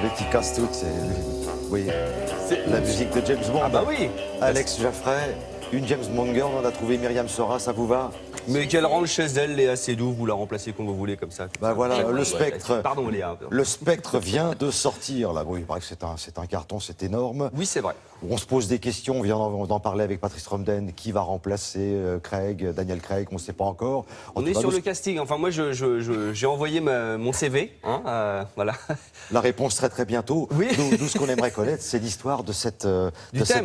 Le petit casse tout, c'est... Oui, la musique de James Bond. Ah bah oui. Alex Jaffray, une James Bond girl, on a trouvé Myriam Sora, ça vous va? Mais qu'elle rentre chez elle, Léa Seydoux, vous la remplacez comme vous voulez, comme ça. Bah voilà, Ouais, le ouais, spectre. Pardon, Léa. Le spectre vient de sortir, là. Oui, bref, c'est un carton, c'est énorme. Oui, c'est vrai. On se pose des questions, on vient d'en parler avec Patrice Romden, qui va remplacer Daniel Craig, on ne sait pas encore. On est sur le casting. Enfin, moi, j'ai envoyé mon CV. Hein, voilà. La réponse très bientôt. Oui. Nous, ce qu'on aimerait connaître, c'est l'histoire de cette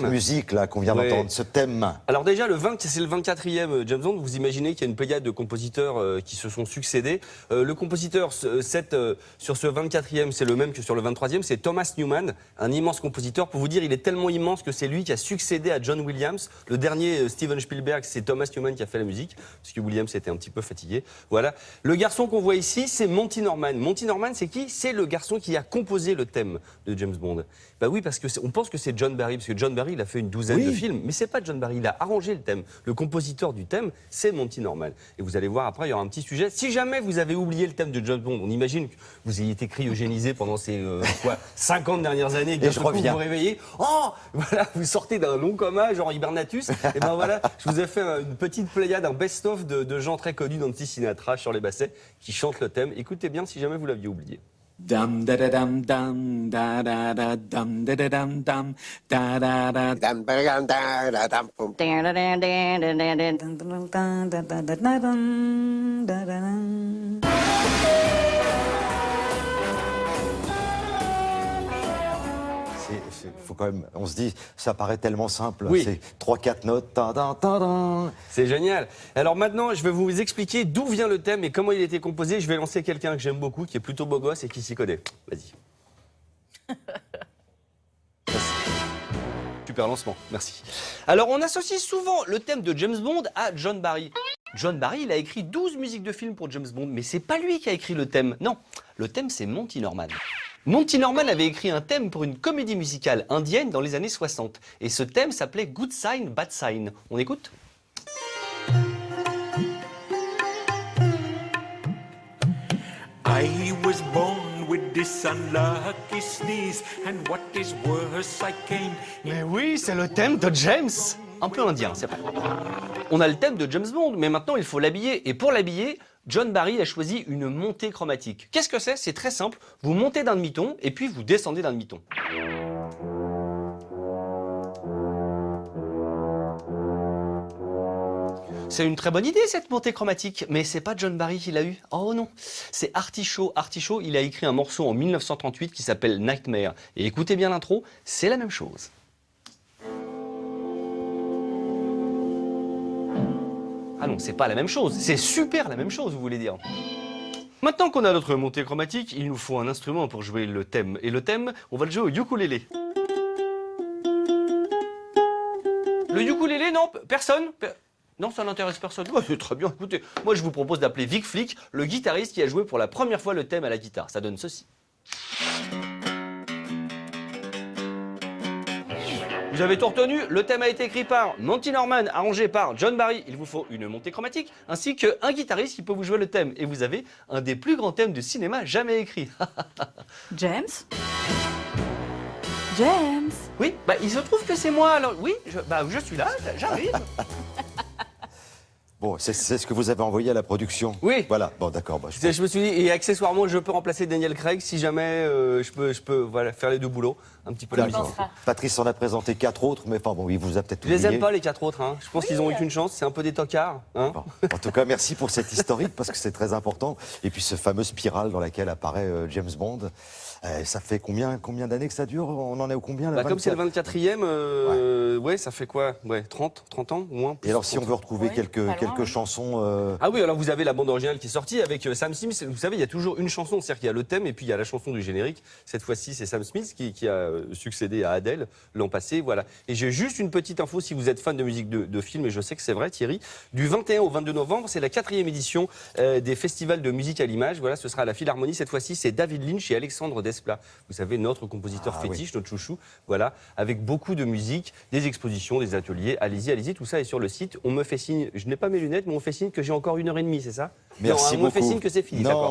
musique-là qu'on vient Ouais. d'entendre, ce thème. Alors déjà, c'est le 24e James Bond. Vous imaginez qu'il y a une pléiade de compositeurs qui se sont succédés. Le compositeur sur ce 24e, c'est le même que sur le 23e, c'est Thomas Newman, un immense compositeur. Pour vous dire, il est tellement immense que c'est lui qui a succédé à John Williams. Le dernier, Steven Spielberg, c'est Thomas Newman qui a fait la musique, parce que Williams était un petit peu fatigué. Voilà. Le garçon qu'on voit ici, c'est Monty Norman. Monty Norman, c'est qui? C'est le garçon qui a composé le thème de James Bond. Bah oui, parce qu'on pense que c'est John Barry, parce que John Barry, il a fait une douzaine de films, mais c'est pas John Barry, il a arrangé le thème. Le compositeur du thème, c'est Monty Norman. Et vous allez voir, après, il y aura un petit sujet. Si jamais vous avez oublié le thème de James Bond, on imagine que vous ayez été cryogénisé pendant ces 50 dernières années, et je reviens. vous vous réveillez, oh, voilà, vous sortez d'un long coma, genre hibernatus, et ben voilà, je vous ai fait une petite pléiade, un best-of de gens très connus d'Anti Sinatra sur les bassets qui chantent le thème. Écoutez bien si jamais vous l'aviez oublié. Dum da da dum dum da da da dum da da dum dum da da da Dum ba-dum da da dum boom. Faut quand même, on se dit, ça paraît tellement simple. Oui. C'est 3-4 notes. Tadam, tadam. C'est génial. Alors maintenant, je vais vous expliquer d'où vient le thème et comment il a été composé. Je vais lancer quelqu'un que j'aime beaucoup, qui est plutôt beau gosse et qui s'y connaît. Vas-y. Super lancement, merci. Alors on associe souvent le thème de James Bond à John Barry. John Barry, il a écrit 12 musiques de films pour James Bond, mais c'est pas lui qui a écrit le thème. Non, le thème c'est Monty Norman. Monty Norman avait écrit un thème pour une comédie musicale indienne dans les années 60. Et ce thème s'appelait Good Sign, Bad Sign. On écoute ? I was born with this unlucky sneeze, and what is worse, I came. Mais oui, c'est le thème de James. Un peu indien, c'est vrai. On a le thème de James Bond, mais maintenant il faut l'habiller. Et pour l'habiller, John Barry a choisi une montée chromatique. Qu'est-ce que c'est? C'est très simple. Vous montez d'un demi-ton et puis vous descendez d'un demi-ton. C'est une très bonne idée cette montée chromatique, mais c'est pas John Barry qui l'a eu. Oh non, c'est Artie Shaw. Artie Shaw, il a écrit un morceau en 1938 qui s'appelle Nightmare. Et écoutez bien l'intro, c'est la même chose. Ah non, c'est pas la même chose, c'est super la même chose, vous voulez dire. Maintenant qu'on a notre montée chromatique, il nous faut un instrument pour jouer le thème. Et le thème, on va le jouer au ukulélé. Le ukulélé, non, personne. Non, ça n'intéresse personne. Ouais, c'est très bien, écoutez. Moi, je vous propose d'appeler Vic Flick, le guitariste qui a joué pour la première fois le thème à la guitare. Ça donne ceci. Vous avez tout retenu, le thème a été écrit par Monty Norman, arrangé par John Barry. Il vous faut une montée chromatique, ainsi qu'un guitariste qui peut vous jouer le thème. Et vous avez un des plus grands thèmes de cinéma jamais écrit. James? James? Oui, bah il se trouve que c'est moi, alors oui, je suis là, j'arrive. Bon, c'est ce que vous avez envoyé à la production. Oui. Voilà, bon d'accord. Bah, Je me suis dit, et accessoirement, je peux remplacer Daniel Craig si jamais je peux voilà, faire les deux boulots. Un petit peu la musique. Patrice en a présenté 4 autres, mais enfin bon, il vous a peut-être Je les oublié. aime pas les 4 autres, hein. Je pense qu'ils ont eu qu'une chance, c'est un peu des tocards. Hein. Bon. En tout cas, merci pour cette historique, parce que c'est très important. Et puis ce fameux spirale dans laquelle apparaît James Bond. Ça fait combien d'années que ça dure? On en est au combien là, Bah, comme c'est le 24e, ouais, ça fait quoi? Ouais, 30 ans au moins. Et alors si on veut retrouver Oui, quelques pas loin, oui. chansons... Ah oui, alors vous avez la bande originale qui est sortie avec Sam Smith. Vous savez, il y a toujours une chanson, c'est-à-dire qu'il y a le thème et puis il y a la chanson du générique. Cette fois-ci, c'est Sam Smith qui a succédé à Adele l'an passé, voilà. Et j'ai juste une petite info, si vous êtes fan de musique de film, et je sais que c'est vrai, Thierry, du 21 au 22 novembre, c'est la 4e édition des festivals de musique à l'image. Voilà, ce sera à la Philharmonie. Cette fois-ci, c'est David Lynch et Alexandre Desplat. Vous savez, notre compositeur fétiche, notre chouchou, voilà, avec beaucoup de musique, des expositions, des ateliers. Allez-y, tout ça est sur le site. On me fait signe, je n'ai pas mes lunettes, mais on me fait signe que j'ai encore 1h30, c'est ça? Merci non, on me fait beaucoup. signe que c'est fini, Non. d'accord.